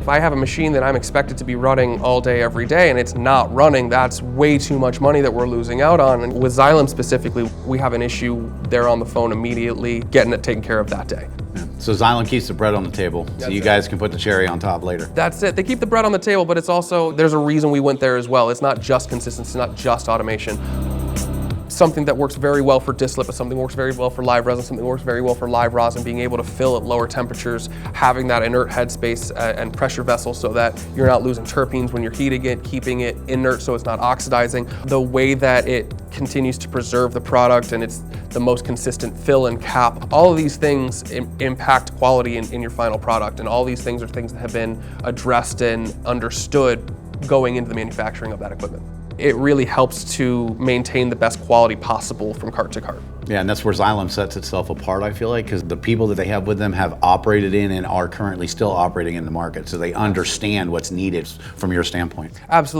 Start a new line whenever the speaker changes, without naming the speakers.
If I have a machine that I'm expected to be running all day, every day, and it's not running, that's way too much money that we're losing out on. And with XYLEM specifically, we have an issue, they're on the phone immediately, getting it taken care of that day.
Yeah. So XYLEM keeps the bread on the table, so you guys can put the cherry on top later.
That's it. They keep the bread on the table, but it's also, there's a reason we went there as well. It's not just consistency, it's not just automation. Something that works very well for dislip, but something works very well for live resin, something works very well for live rosin, being able to fill at lower temperatures, having that inert headspace and pressure vessel so that you're not losing terpenes when you're heating it, keeping it inert so it's not oxidizing. The way that it continues to preserve the product and it's the most consistent fill and cap, all of these things impact quality in your final product, and all these things are things that have been addressed and understood going into the manufacturing of that equipment. It really helps to maintain the best quality possible from cart to cart.
Yeah, and that's where XYLEM sets itself apart, I feel like, because the people that they have with them have operated in and are currently still operating in the market, so they understand what's needed from your standpoint.
Absolutely.